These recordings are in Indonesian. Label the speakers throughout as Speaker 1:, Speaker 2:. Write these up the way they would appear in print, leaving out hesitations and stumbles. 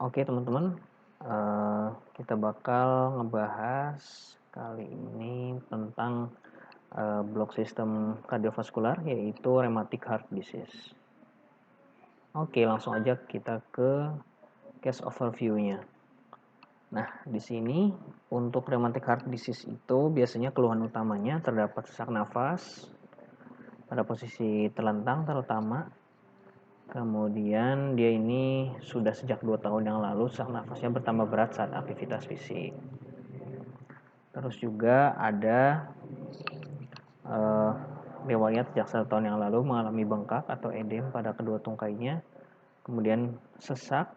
Speaker 1: Oke teman-teman, kita bakal ngebahas kali ini tentang blok sistem kardiovaskular, yaitu rheumatic heart disease. Oke, langsung aja kita ke case overview-nya. Nah, di sini untuk rheumatic heart disease itu biasanya keluhan utamanya terdapat sesak nafas pada posisi terlentang terutama. Kemudian dia ini sudah sejak 2 tahun yang lalu sesak nafasnya bertambah berat saat aktivitas fisik. Terus juga ada riwayat sejak 1 tahun yang lalu mengalami bengkak atau edem pada kedua tungkainya. Kemudian sesak,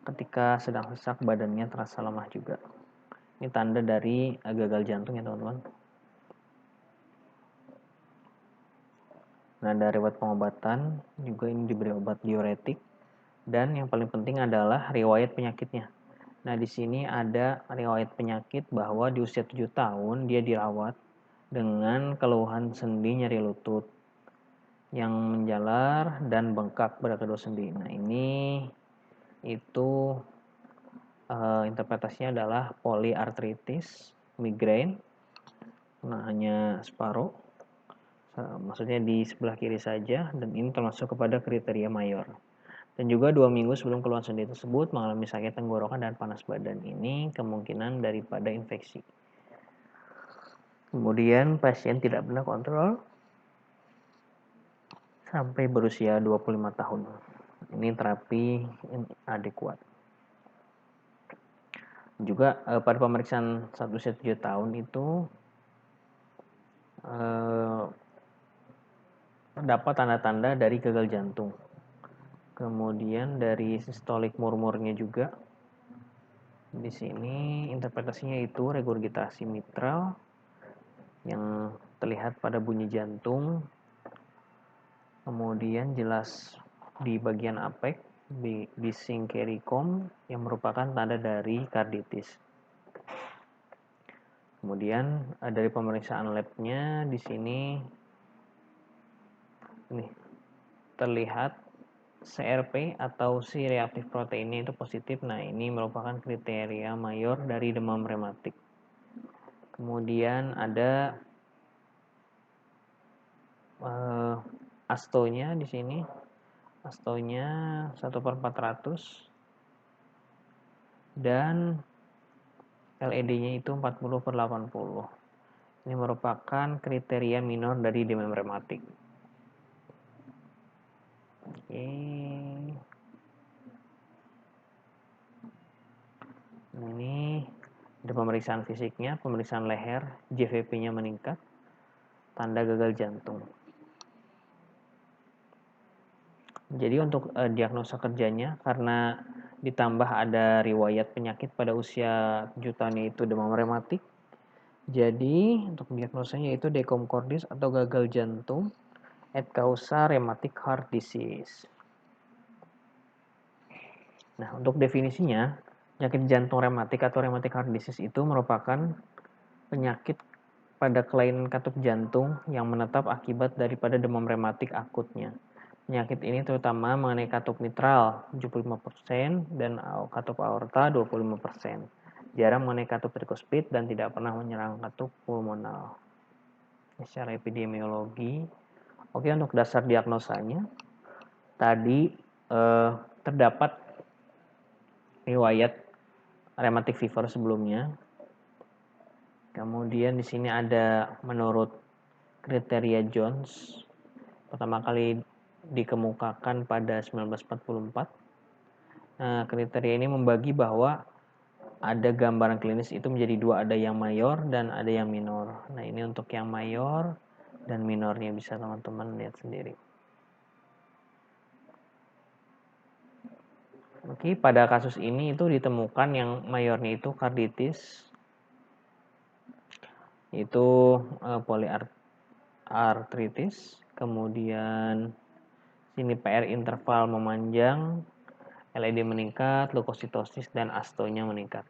Speaker 1: ketika sedang sesak badannya terasa lemah juga. Ini tanda dari gagal jantung ya teman-teman. Nah, dari riwayat pengobatan juga ini diberi obat diuretik, dan yang paling penting adalah riwayat penyakitnya. Nah, di sini ada riwayat penyakit bahwa di usia 7 tahun dia dirawat dengan keluhan sendi nyeri lutut yang menjalar dan bengkak pada kedua sendi. Nah, ini itu interpretasinya adalah polyarthritis migraine. Nah, hanya separuh. Maksudnya di sebelah kiri saja, dan ini termasuk kepada kriteria mayor. Dan juga 2 minggu sebelum keluhan sendi tersebut mengalami sakit tenggorokan dan panas badan. Ini kemungkinan daripada infeksi. Kemudian pasien tidak pernah kontrol sampai berusia 25 tahun. Ini terapi adekuat. Juga pada pemeriksaan saat usia 7 tahun itu terdapat tanda-tanda dari gagal jantung. Kemudian dari sistolik murmurnya juga. Di sini interpretasinya itu regurgitasi mitral yang terlihat pada bunyi jantung. Kemudian jelas di bagian apek di sinkerikom yang merupakan tanda dari karditis. Kemudian dari pemeriksaan labnya di sini ini terlihat CRP atau C-reactive proteinnya itu positif. Nah, ini merupakan kriteria mayor dari demam rematik. Kemudian ada astonya di sini. Astonya 1/400 dan LED-nya itu 40/80. Ini merupakan kriteria minor dari demam rematik. Oke. Ini ada pemeriksaan fisiknya, pemeriksaan leher, JVP-nya meningkat, tanda gagal jantung. Jadi untuk diagnosa kerjanya, karena ditambah ada riwayat penyakit pada usia 7 tahun yaitu demam rematik, jadi untuk diagnosanya itu decom cordis atau gagal jantung et causa rheumatic heart disease. Nah, untuk definisinya, penyakit jantung rematik atau rheumatic heart disease itu merupakan penyakit pada kelainan katup jantung yang menetap akibat daripada demam rematik akutnya. Penyakit ini terutama mengenai katup mitral 75% dan katup aorta 25%. Jarang mengenai katup trikuspid dan tidak pernah menyerang katup pulmonal. Secara epidemiologi, oke, untuk dasar diagnosanya tadi terdapat riwayat rheumatic fever sebelumnya. Kemudian di sini ada menurut kriteria Jones pertama kali dikemukakan pada 1944. Nah, kriteria ini membagi bahwa ada gambaran klinis itu menjadi dua, ada yang mayor dan ada yang minor. Nah, ini untuk yang mayor dan minornya bisa teman-teman lihat sendiri. Oke, pada kasus ini itu ditemukan yang mayornya itu karditis, itu polyarthritis, kemudian sini PR interval memanjang, LED meningkat, leukositosis dan astonya meningkat.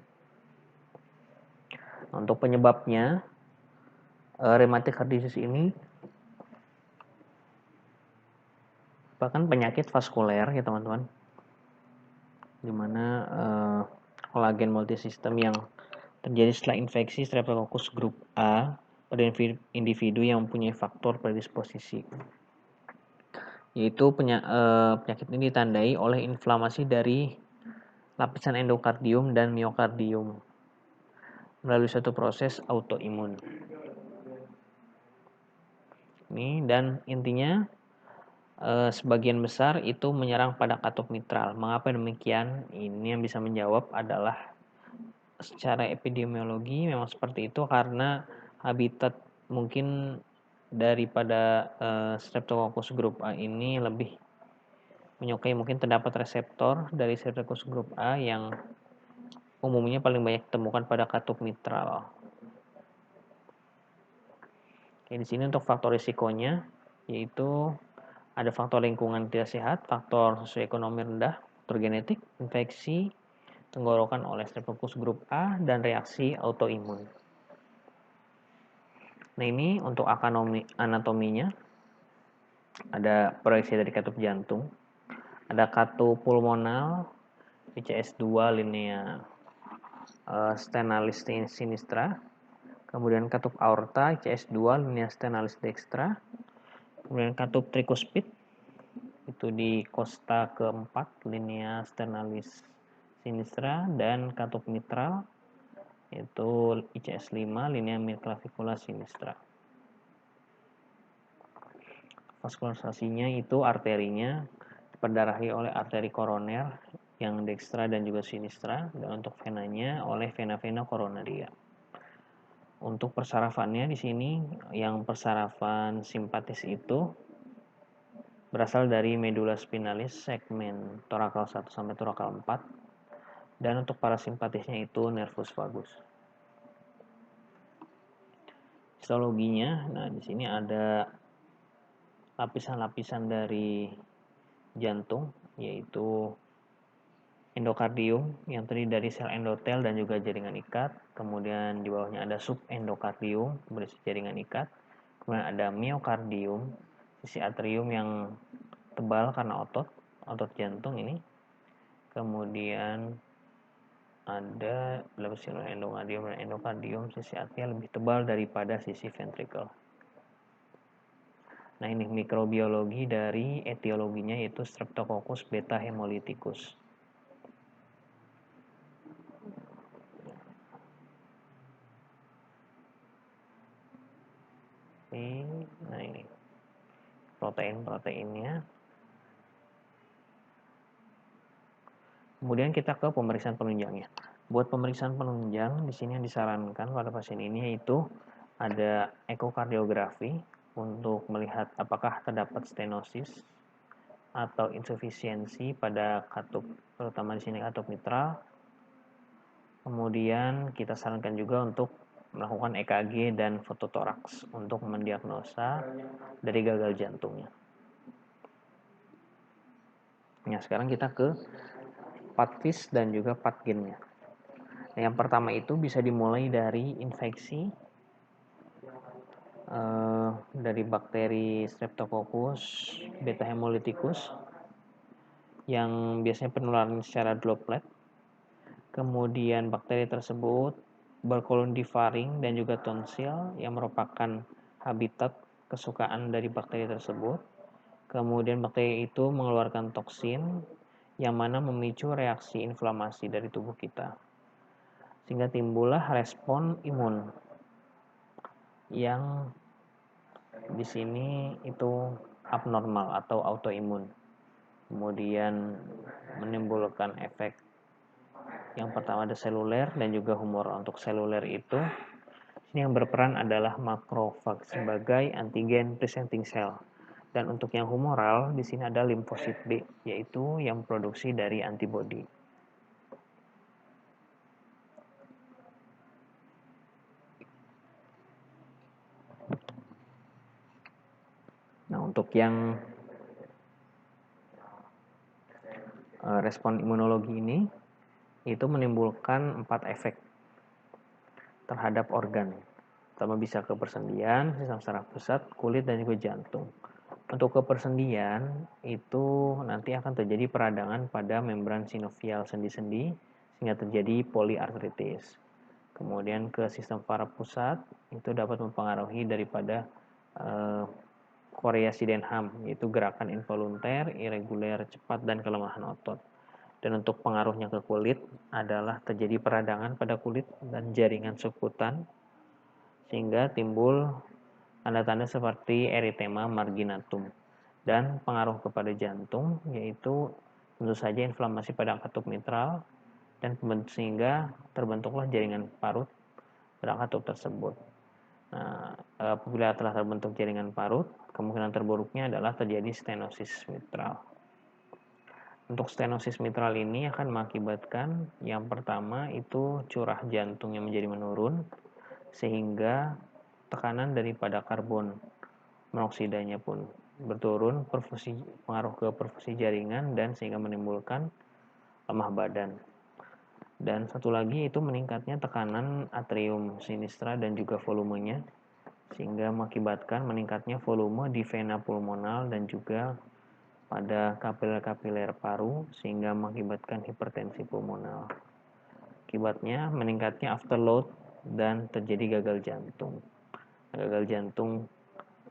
Speaker 1: Untuk penyebabnya, rheumatic heart disease ini bahkan penyakit vaskuler ya teman-teman. di mana kolagen multisistem yang terjadi setelah infeksi Streptococcus grup A pada individu yang mempunyai faktor predisposisi. Yaitu penyakit ini ditandai oleh inflamasi dari lapisan endokardium dan miokardium melalui suatu proses autoimun. Ini dan intinya sebagian besar itu menyerang pada katup mitral. Mengapa demikian? Ini yang bisa menjawab adalah secara epidemiologi memang seperti itu karena habitat mungkin daripada Streptococcus grup A ini lebih menyukai, mungkin terdapat reseptor dari Streptococcus grup A yang umumnya paling banyak ditemukan pada katup mitral. Oke, di sini untuk faktor risikonya yaitu ada faktor lingkungan tidak sehat, faktor sosioekonomi rendah, faktor genetik, infeksi tenggorokan oleh Streptococcus grup A, dan reaksi autoimun. Nah, ini untuk anatominya ada proyeksi dari katup jantung, ada katup pulmonal ICS2 linea stenalis sinistra, kemudian katup aorta ICS2 linea stenalis dextra, kemudian katup trikuspid itu di costa keempat linea stenalis sinistra, dan katup mitral itu ICS5 linea midclavicular sinistra. Vaskularisasinya itu arterinya diperdarahi oleh arteri koroner yang dextra dan juga sinistra, dan untuk venanya oleh vena koronaria. Untuk persarafannya di sini yang persarafan simpatis itu berasal dari medula spinalis segmen torakal 1 sampai torakal 4, dan untuk parasimpatisnya itu nervus vagus. Histologinya, nah di sini ada lapisan-lapisan dari jantung, yaitu endokardium yang terdiri dari sel endotel dan juga jaringan ikat, kemudian di bawahnya ada subendokardium berisi jaringan ikat, kemudian ada miokardium, sisi atrium yang tebal karena otot jantung ini, kemudian ada sel endokardium dan endokardium, sisi atrial lebih tebal daripada sisi ventrikel. Nah, ini mikrobiologi dari etiologinya yaitu Streptococcus beta hemolyticus. Nah, ini protein-proteinnya. Kemudian kita ke pemeriksaan penunjangnya. Buat pemeriksaan penunjang di sini yang disarankan pada pasien ini yaitu ada ekokardiografi untuk melihat apakah terdapat stenosis atau insufisiensi pada katup, terutama di sini katup mitral. Kemudian kita sarankan juga untuk melakukan EKG dan fototoraks untuk mendiagnosa dari gagal jantungnya. Nah, sekarang kita ke patfis dan juga patgennya. Nah, yang pertama itu bisa dimulai dari infeksi dari bakteri Streptococcus beta hemolyticus yang biasanya penularan secara droplet. Kemudian bakteri tersebut berkoloni di faring dan juga tonsil yang merupakan habitat kesukaan dari bakteri tersebut. Kemudian bakteri itu mengeluarkan toksin yang mana memicu reaksi inflamasi dari tubuh kita, sehingga timbullah respon imun yang di sini itu abnormal atau autoimun. Kemudian menimbulkan efek yang pertama ada seluler dan juga humoral. Untuk seluler itu yang berperan adalah makrofag sebagai antigen presenting cell. Dan untuk yang humoral di sini ada limfosit B, yaitu yang produksi dari antibodi. Nah, untuk yang respon imunologi ini itu menimbulkan 4 efek terhadap organ. Pertama bisa ke persendian, sistem saraf pusat, kulit, dan juga jantung. Untuk kepersendian itu nanti akan terjadi peradangan pada membran sinovial sendi-sendi sehingga terjadi poliartritis. Kemudian ke sistem saraf pusat itu dapat mempengaruhi daripada koreasi Denham, yaitu gerakan involunter, irreguler, cepat, dan kelemahan otot. Dan untuk pengaruhnya ke kulit adalah terjadi peradangan pada kulit dan jaringan subkutan sehingga timbul tanda-tanda seperti eritema marginatum. Dan pengaruh kepada jantung yaitu tentu saja inflamasi pada katup mitral dan sehingga terbentuklah jaringan parut pada katup tersebut. Nah, apabila telah terbentuk jaringan parut, kemungkinan terburuknya adalah terjadi stenosis mitral. Untuk stenosis mitral ini akan mengakibatkan yang pertama itu curah jantung yang menjadi menurun sehingga tekanan daripada karbon monoksidanya pun berturun, pengaruh ke perfusi jaringan dan sehingga menimbulkan lemah badan. Dan satu lagi itu meningkatnya tekanan atrium sinistra dan juga volumenya sehingga mengakibatkan meningkatnya volume di vena pulmonal dan juga pada kapiler-kapiler paru sehingga mengakibatkan hipertensi pulmonal. Akibatnya meningkatnya afterload dan terjadi gagal jantung. Gagal jantung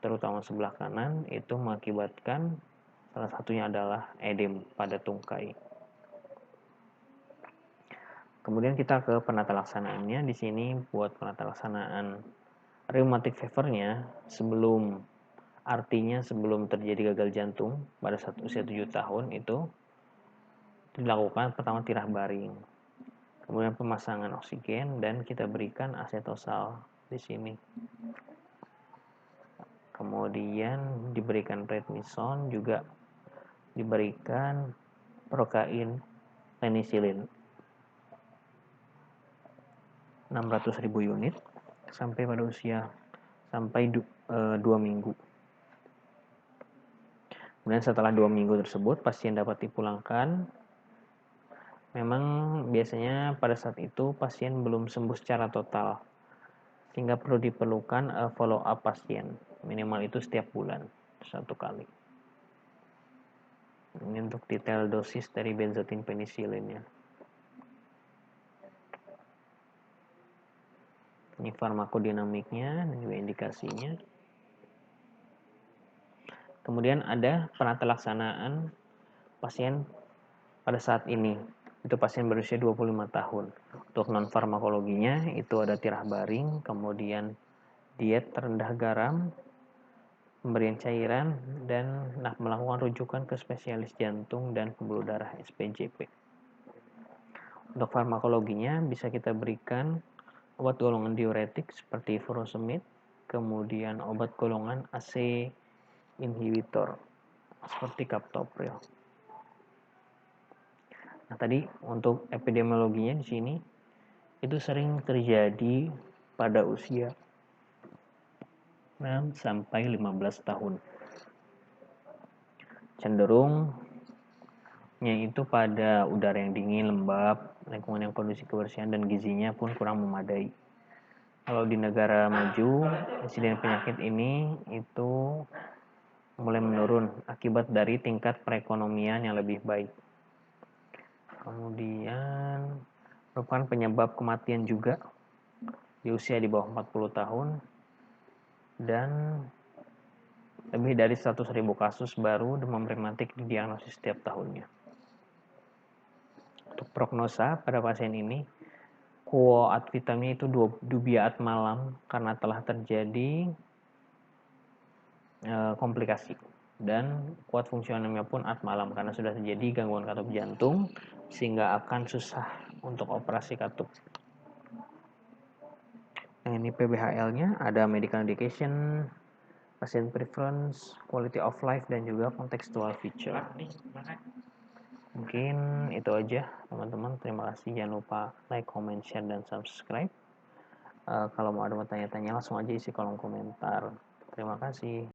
Speaker 1: terutama sebelah kanan itu mengakibatkan salah satunya adalah edem pada tungkai. Kemudian kita ke penata laksanaannya. Di sini buat penata laksanaan rheumatic fever-nya sebelum terjadi gagal jantung pada saat usia 7 tahun itu dilakukan pertama tirah baring. Kemudian pemasangan oksigen dan kita berikan asetosal di sini. Kemudian diberikan prednison, juga diberikan prokain penisilin 600.000 unit sampai pada usia 2 minggu. Kemudian setelah 2 minggu tersebut pasien dapat dipulangkan. Memang biasanya pada saat itu pasien belum sembuh secara total sehingga perlu diperlukan follow up pasien, minimal itu setiap bulan 1 kali. Ini untuk detail dosis dari benzotin penisilinnya. Ini farmakodinamiknya dan juga indikasinya. Kemudian ada penata laksanaan pasien pada saat ini. Itu pasien berusia 25 tahun. Untuk non farmakologinya itu ada tirah baring, kemudian diet rendah garam, pemberian cairan, dan melakukan rujukan ke spesialis jantung dan pembuluh darah SPJP. Untuk farmakologinya bisa kita berikan obat golongan diuretik seperti furosemid, kemudian obat golongan AC inhibitor seperti captopril. Nah, tadi untuk epidemiologinya di sini itu sering terjadi pada usia 6 sampai 15 tahun. Cenderungnya itu pada udara yang dingin, lembab, lingkungan yang kondisi kebersihan dan gizinya pun kurang memadai. Kalau di negara maju, insiden penyakit ini itu mulai menurun akibat dari tingkat perekonomian yang lebih baik. Kemudian merupakan penyebab kematian juga di usia di bawah 40 tahun dan lebih dari 100.000 kasus baru demam rematik didiagnosis setiap tahunnya. Untuk prognosa pada pasien ini, quo ad vitamnya itu dubia ad malam karena telah terjadi komplikasi, dan kuat fungsionalnya pun ad malam karena sudah terjadi gangguan katup jantung sehingga akan susah untuk operasi katup. Nah, ini PBHL-nya ada medical indication, patient preference, quality of life, dan juga contextual feature. Mungkin itu aja teman-teman. Terima kasih. Jangan lupa like, comment, share, dan subscribe. Kalau mau ada tanya-tanya langsung aja isi kolom komentar. Terima kasih.